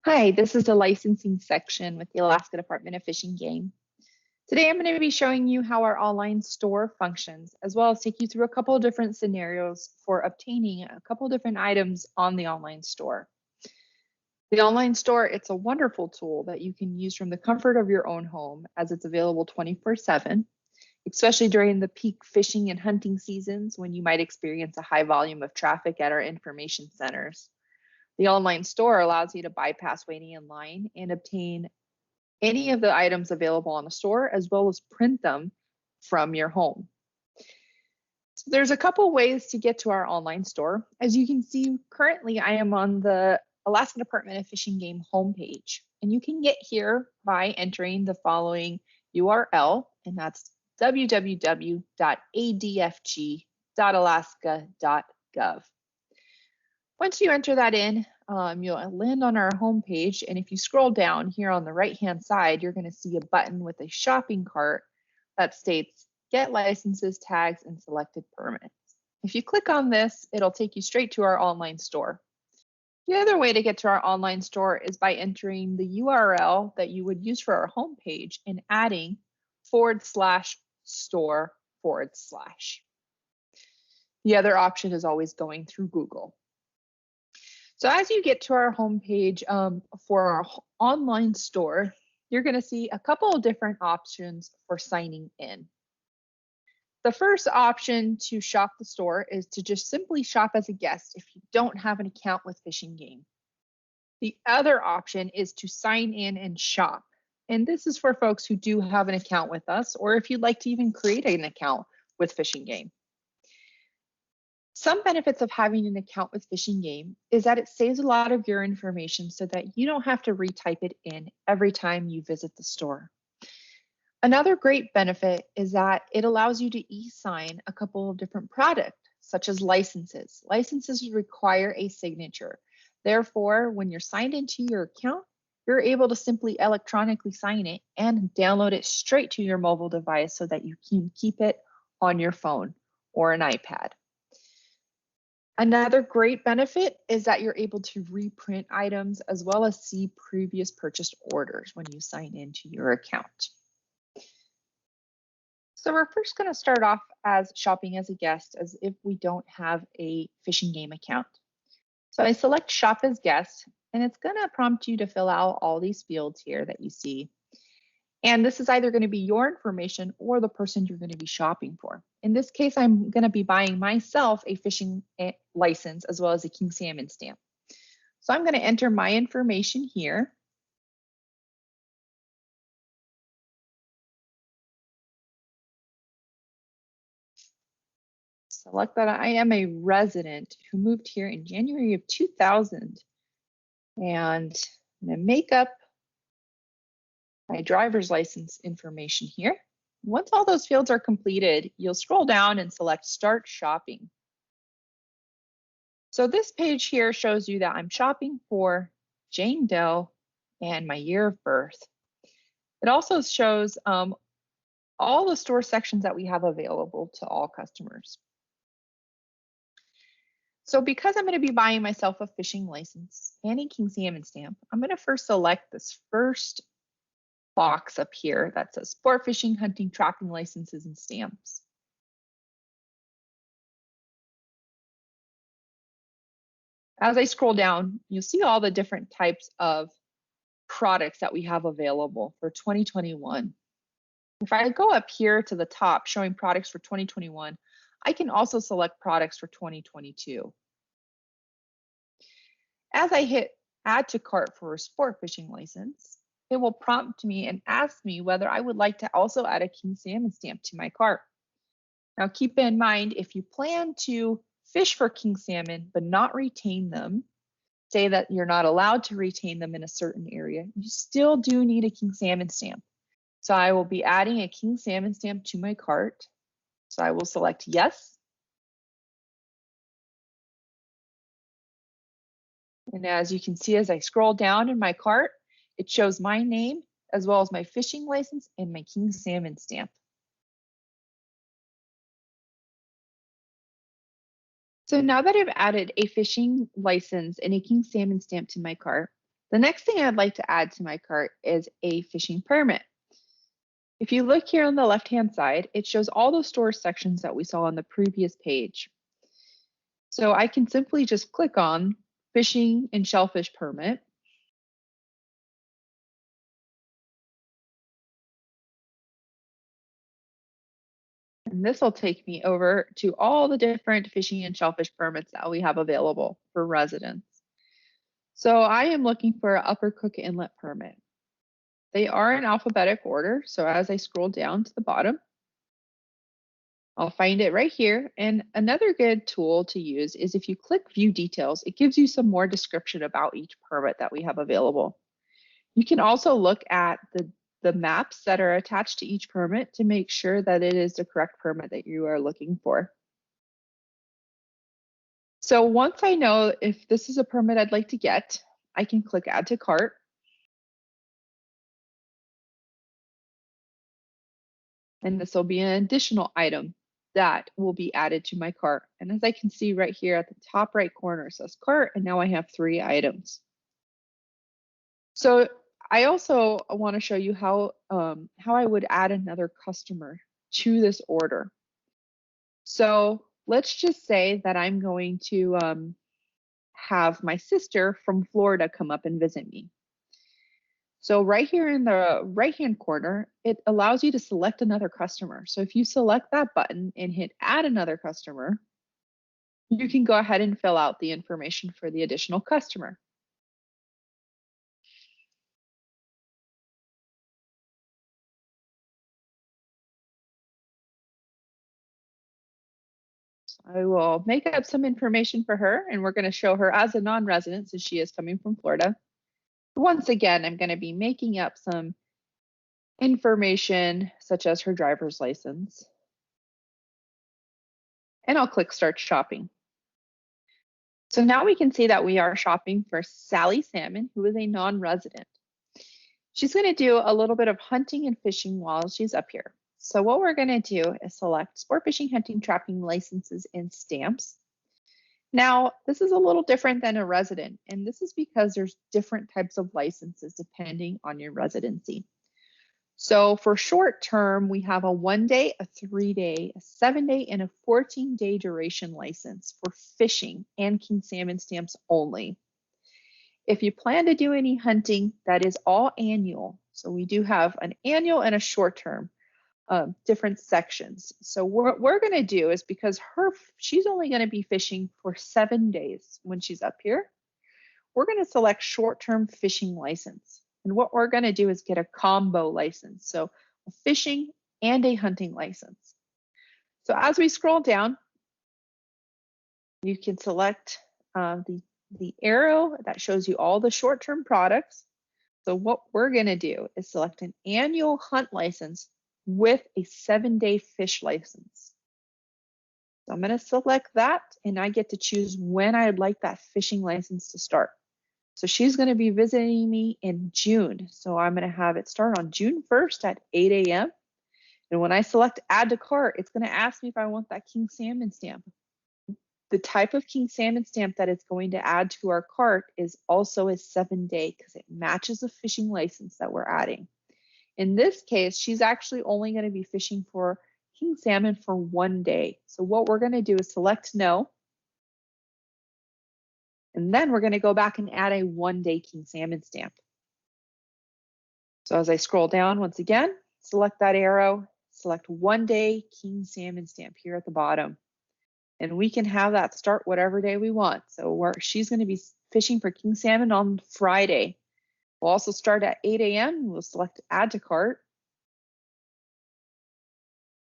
Hi, this is the licensing section with the Alaska Department of Fish and Game. Today I'm going to be showing you how our online store functions, as well as take you through a couple of different scenarios for obtaining a couple of different items on the online store. The online store, it's a wonderful tool that you can use from the comfort of your own home, as it's available 24/7, especially during the peak fishing and hunting seasons when you might experience a high volume of traffic at our information centers. The online store allows you to bypass waiting in line and obtain any of the items available on the store, as well as print them from your home. So there's a couple ways to get to our online store. As you can see, currently I am on the Alaska Department of Fish and Game homepage, and you can get here by entering the following URL, and that's www.adfg.alaska.gov. Once you enter that in, you'll land on our homepage, and if you scroll down here on the right-hand side, you're going to see a button with a shopping cart that states Get Licenses, Tags, and Selected Permits. If you click on this, it'll take you straight to our online store. The other way to get to our online store is by entering the URL that you would use for our homepage and adding /store/. The other option is always going through Google. So as you get to our homepage for our online store, you're going to see a couple of different options for signing in. The first option to shop the store is to just simply shop as a guest if you don't have an account with Fish and Game. The other option is to sign in and shop. And this is for folks who do have an account with us, or if you'd like to even create an account with Fish and Game. Some benefits of having an account with Fish and Game is that it saves a lot of your information so that you don't have to retype it in every time you visit the store. Another great benefit is that it allows you to e-sign a couple of different products, such as licenses. Licenses require a signature. Therefore, when you're signed into your account, you're able to simply electronically sign it and download it straight to your mobile device so that you can keep it on your phone or an iPad. Another great benefit is that you're able to reprint items as well as see previous purchased orders when you sign into your account. So we're first going to start off as shopping as a guest as if we don't have a Fish and Game account. So I select Shop as Guest, and it's going to prompt you to fill out all these fields here that you see. And this is either going to be your information or the person you're going to be shopping for. In this case, I'm going to be buying myself a fishing license as well as a king salmon stamp. So I'm going to enter my information here. Select that I am a resident who moved here in January of 2000. And I'm going to make up my driver's license information here. Once all those fields are completed, you'll scroll down and select Start Shopping. So this page here shows you that I'm shopping for Jane Doe and my year of birth. It also shows all the store sections that we have available to all customers. So because I'm going to be buying myself a fishing license and a king salmon stamp, I'm going to first select this first box up here that says sport fishing, hunting, trapping licenses, and stamps. As I scroll down, you'll see all the different types of products that we have available for 2021. If I go up here to the top showing products for 2021, I can also select products for 2022. As I hit Add to Cart for a sport fishing license, it will prompt me and ask me whether I would like to also add a king salmon stamp to my cart. Now keep in mind, if you plan to fish for king salmon but not retain them, say that you're not allowed to retain them in a certain area, you still do need a king salmon stamp. So I will be adding a king salmon stamp to my cart. So I will select yes. And as you can see, as I scroll down in my cart, it shows my name as well as my fishing license and my king salmon stamp. So now that I've added a fishing license and a king salmon stamp to my cart, The next thing I'd like to add to my cart is a fishing permit. If you look here on the left-hand side, it shows all the store sections that we saw on the previous page. So I can simply just click on fishing and shellfish permit. And this will take me over to all the different fishing and shellfish permits that we have available for residents. So I am looking for an Upper Cook Inlet permit. They are in alphabetic order. So as I scroll down to the bottom, I'll find it right here. And another good tool to use is if you click View Details, it gives you some more description about each permit that we have available. You can also look at the maps that are attached to each permit to make sure that it is the correct permit that you are looking for. So once I know if this is a permit I'd like to get, I can click Add to Cart. And this will be an additional item that will be added to my cart. And as I can see right here at the top right corner, it says cart, and now I have 3 items. So I also want to show you how I would add another customer to this order. So let's just say that I'm going to have my sister from Florida come up and visit me. So right here in the right-hand corner, it allows you to select another customer. So if you select that button and hit add another customer, you can go ahead and fill out the information for the additional customer. I will make up some information for her, and we're going to show her as a non-resident since she is coming from Florida. Once again, I'm going to be making up some information such as her driver's license. And I'll click Start Shopping. So now we can see that we are shopping for Sally Salmon, who is a non-resident. She's going to do a little bit of hunting and fishing while she's up here. So what we're going to do is select sport fishing, hunting, trapping licenses and stamps. Now, this is a little different than a resident, and this is because there's different types of licenses depending on your residency. So for short term, we have a 1-day, a 3-day, a 7-day, and a 14-day duration license for fishing and king salmon stamps only. If you plan to do any hunting, that is all annual. So we do have an annual and a short term, different sections. So what we're going to do is because she's only going to be fishing for 7 days when she's up here, we're going to select short term fishing license. And what we're going to do is get a combo license. So a fishing and a hunting license. So as we scroll down, you can select the arrow that shows you all the short-term products. So what we're going to do is select an annual hunt license with a 7-day fish license. So I'm going to select that, and I get to choose when I'd like that fishing license to start. So she's going to be visiting me in June. So I'm going to have it start on June 1st at 8 a.m. And when I select Add to Cart, it's going to ask me if I want that king salmon stamp. The type of king salmon stamp that it's going to add to our cart is also a 7-day because it matches the fishing license that we're adding. In this case, she's actually only going to be fishing for king salmon for 1 day. So what we're going to do is select no. And then we're going to go back and add a 1-day king salmon stamp. So as I scroll down once again, select that arrow, select 1-day king salmon stamp here at the bottom. And we can have that start whatever day we want. So she's going to be fishing for king salmon on Friday. We'll also start at 8 a.m. We'll select Add to Cart.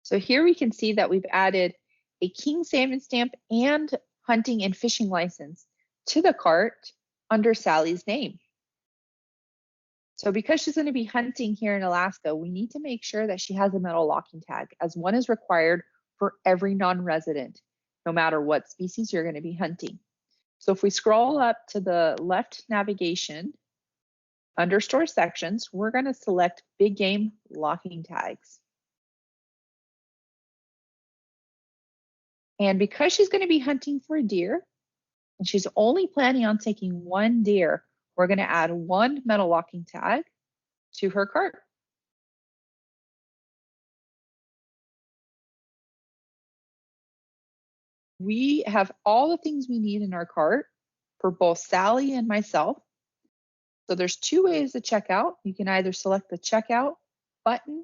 So here we can see that we've added a king salmon stamp and hunting and fishing license to the cart under Sally's name. So because she's going to be hunting here in Alaska, we need to make sure that she has a metal locking tag, as one is required for every non-resident, no matter what species you're going to be hunting. So if we scroll up to the left navigation, under store sections, we're going to select big game locking tags. And because she's going to be hunting for deer, and she's only planning on taking 1 deer, we're going to add one metal locking tag to her cart. We have all the things we need in our cart for both Sally and myself. So there's two ways to check out. You can either select the checkout button,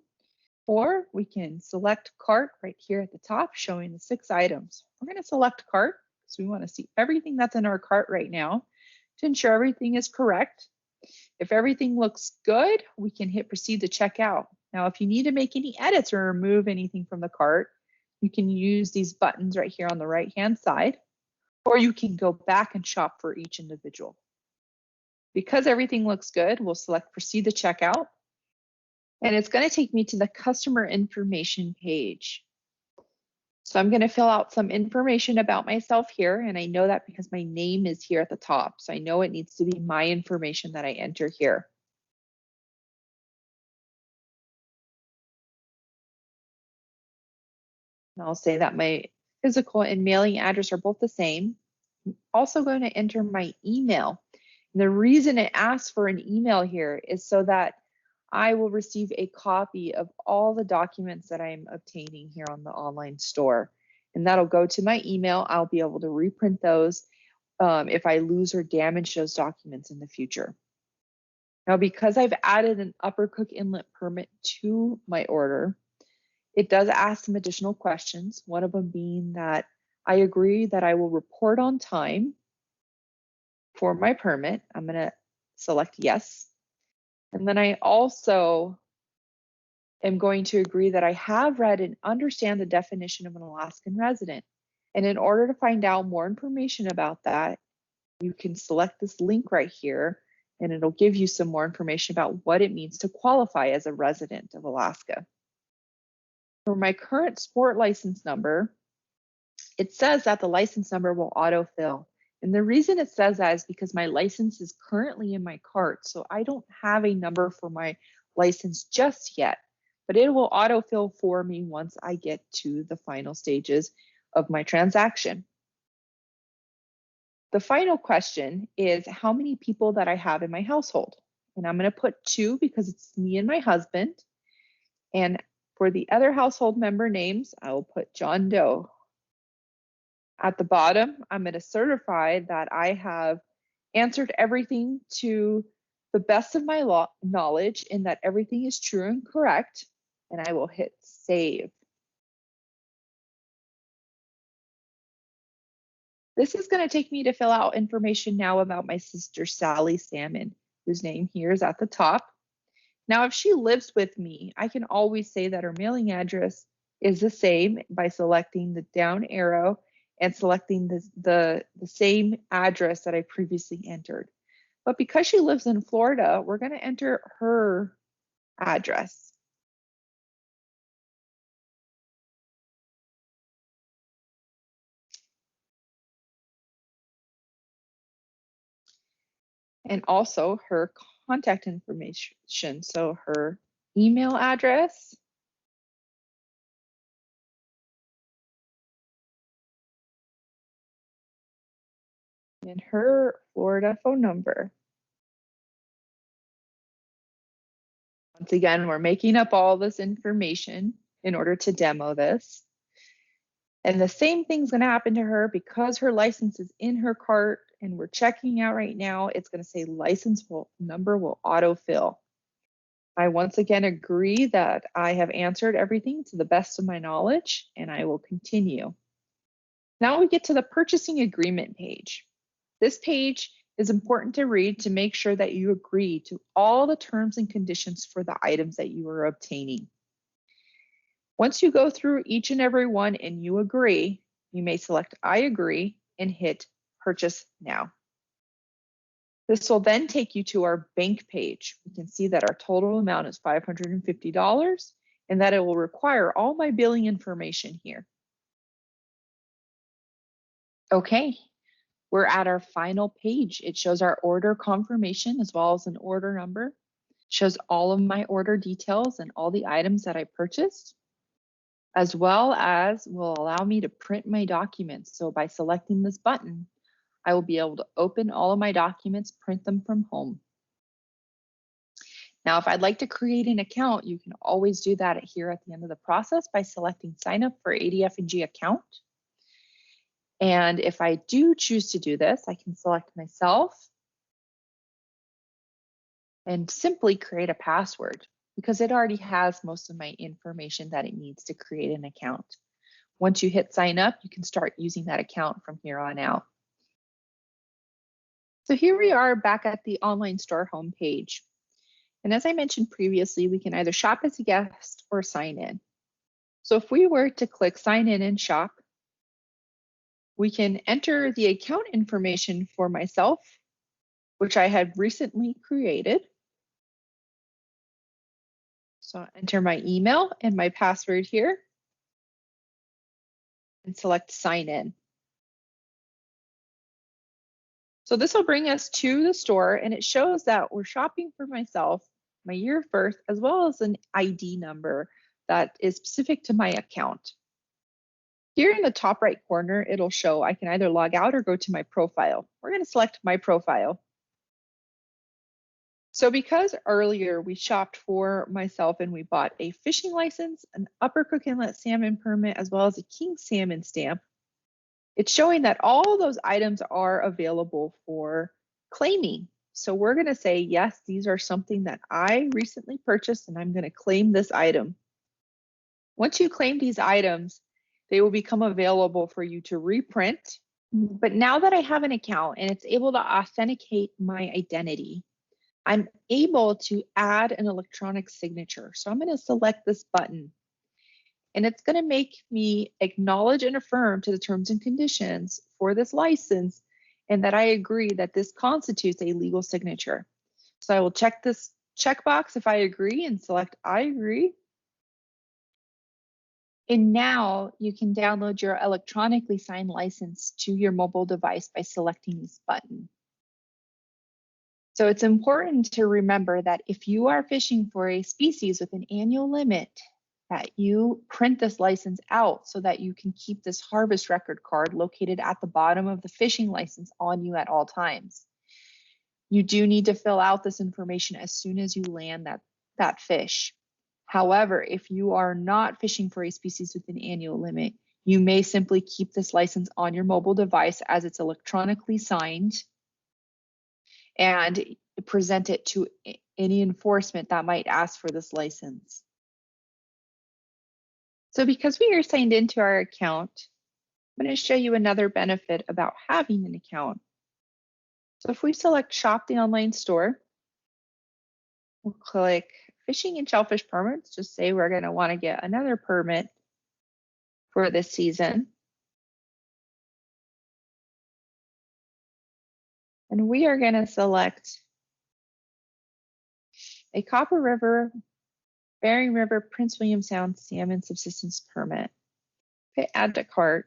or we can select cart right here at the top showing the 6 items. We're going to select cart because we want to see everything that's in our cart right now to ensure everything is correct. If everything looks good, we can hit proceed to checkout. Now, if you need to make any edits or remove anything from the cart, you can use these buttons right here on the right-hand side, or you can go back and shop for each individual. Because everything looks good, we'll select proceed to checkout. And it's going to take me to the customer information page. So I'm going to fill out some information about myself here. And I know that because my name is here at the top. So I know it needs to be my information that I enter here. And I'll say that my physical and mailing address are both the same. I'm also going to enter my email. And the reason it asks for an email here is so that I will receive a copy of all the documents that I'm obtaining here on the online store. And that'll go to my email. I'll be able to reprint those if I lose or damage those documents in the future. Now, because I've added an upper cook inlet permit to my order, it does ask some additional questions, one of them being that I agree that I will report on time for my permit. I'm going to select yes. And then I also am going to agree that I have read and understand the definition of an Alaskan resident. And in order to find out more information about that, you can select this link right here, and it'll give you some more information about what it means to qualify as a resident of Alaska. For my current sport license number, it says that the license number will autofill. And the reason it says that is because my license is currently in my cart, so I don't have a number for my license just yet, but it will autofill for me once I get to the final stages of my transaction. The final question is how many people that I have in my household. And I'm going to put 2 because it's me and my husband. And for the other household member names, I will put John Doe. At the bottom, I'm going to certify that I have answered everything to the best of my knowledge and that everything is true and correct, and I will hit save. This is going to take me to fill out information now about my sister, Sally Salmon, whose name here is at the top. Now, if she lives with me, I can always say that her mailing address is the same by selecting the down arrow and selecting the same address that I previously entered. But because she lives in Florida, we're going to enter her address. And also her contact information. So her email address, and her Florida phone number. Once again, we're making up all this information in order to demo this. And the same thing's going to happen to her because her license is in her cart and we're checking out right now. It's going to say license number will autofill. I once again agree that I have answered everything to the best of my knowledge, and I will continue. Now we get to the purchasing agreement page. This page is important to read to make sure that you agree to all the terms and conditions for the items that you are obtaining. Once you go through each and every one and you agree, you may select I agree and hit purchase now. This will then take you to our bank page. We can see that our total amount is $550 and that it will require all my billing information here. Okay, we're at our final page. It shows our order confirmation as well as an order number. It shows all of my order details and all the items that I purchased, as well as will allow me to print my documents. So by selecting this button, I will be able to open all of my documents, print them from home. Now, if I'd like to create an account, you can always do that here at the end of the process by selecting sign up for ADF&G account. And if I do choose to do this, I can select myself and simply create a password because it already has most of my information that it needs to create an account. Once you hit sign up, you can start using that account from here on out. So here we are back at the online store homepage. And as I mentioned previously, we can either shop as a guest or sign in. So if we were to click sign in and shop, we can enter the account information for myself, which I had recently created. So I'll enter my email and my password here and select sign in. So this will bring us to the store and it shows that we're shopping for myself, my year of birth, as well as an ID number that is specific to my account. Here in the top right corner, it'll show I can either log out or go to my profile. We're going to select my profile. So because earlier we shopped for myself and we bought a fishing license, an Upper Cook Inlet salmon permit, as well as a king salmon stamp, it's showing that all those items are available for claiming. So we're going to say, yes, these are something that I recently purchased and I'm going to claim this item. Once you claim these items, they will become available for you to reprint. But now that I have an account and it's able to authenticate my identity, I'm able to add an electronic signature. So I'm going to select this button and it's going to make me acknowledge and affirm to the terms and conditions for this license and that I agree that this constitutes a legal signature. So I will check this checkbox if I agree and select I agree. And now you can download your electronically signed license to your mobile device by selecting this button. So it's important to remember that if you are fishing for a species with an annual limit, that you print this license out so that you can keep this harvest record card located at the bottom of the fishing license on you at all times. You do need to fill out this information as soon as you land that fish. However, if you are not fishing for a species with an annual limit, you may simply keep this license on your mobile device as it's electronically signed and present it to any enforcement that might ask for this license. So because we are signed into our account, I'm going to show you another benefit about having an account. So if we select Shop the Online Store, we'll click Fishing and Shellfish Permits, just say we're going to want to get another permit for this season. And we are going to select a Copper River, Bering River, Prince William Sound Salmon Subsistence Permit. Hit Add to Cart.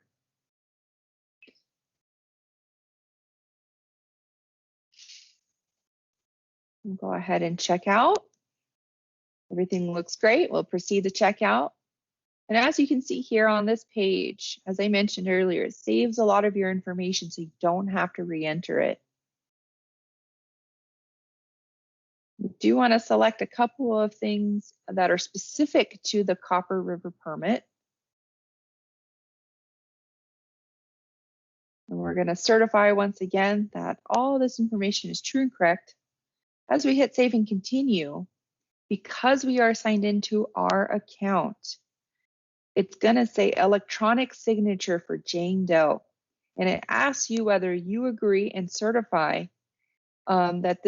We'll go ahead and check out. Everything looks great. We'll proceed to check out. And as you can see here on this page, as I mentioned earlier, it saves a lot of your information so you don't have to re-enter it. You do want to select a couple of things that are specific to the Copper River permit. And we're going to certify once again that all this information is true and correct. As we hit save and continue, because we are signed into our account, it's going to say electronic signature for Jane Doe. And it asks you whether you agree and certify that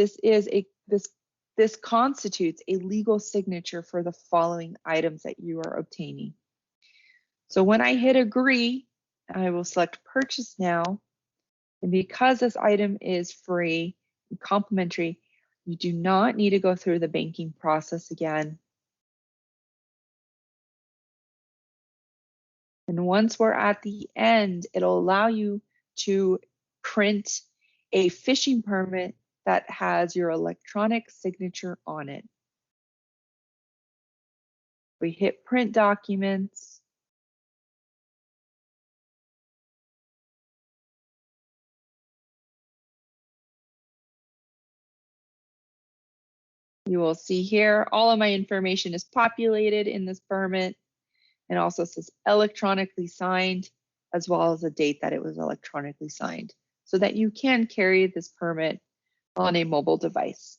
this constitutes a legal signature for the following items that you are obtaining. So when I hit agree, I will select purchase now. And because this item is free and complimentary, you do not need to go through the banking process again. And once we're at the end, it'll allow you to print a fishing permit that has your electronic signature on it. We hit print documents. You will see here, all of my information is populated in this permit. It also says electronically signed, as well as the date that it was electronically signed, so that you can carry this permit on a mobile device.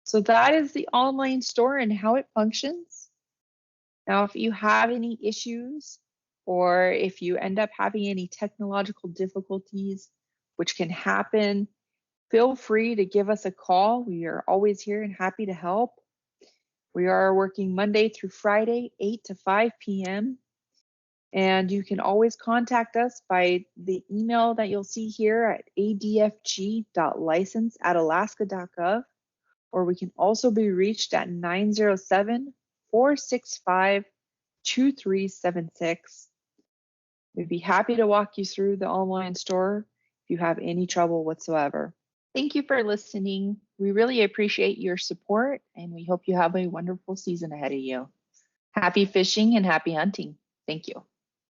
So that is the online store and how it functions. Now, if you have any issues or if you end up having any technological difficulties, which can happen, feel free to give us a call. We are always here and happy to help. We are working Monday through Friday, 8 to 5 p.m. And you can always contact us by the email that you'll see here at adfg.license@alaska.gov, or we can also be reached at 907-465-2376. We'd be happy to walk you through the online store if you have any trouble whatsoever. Thank you for listening. We really appreciate your support, and we hope you have a wonderful season ahead of you. Happy fishing and happy hunting. Thank you.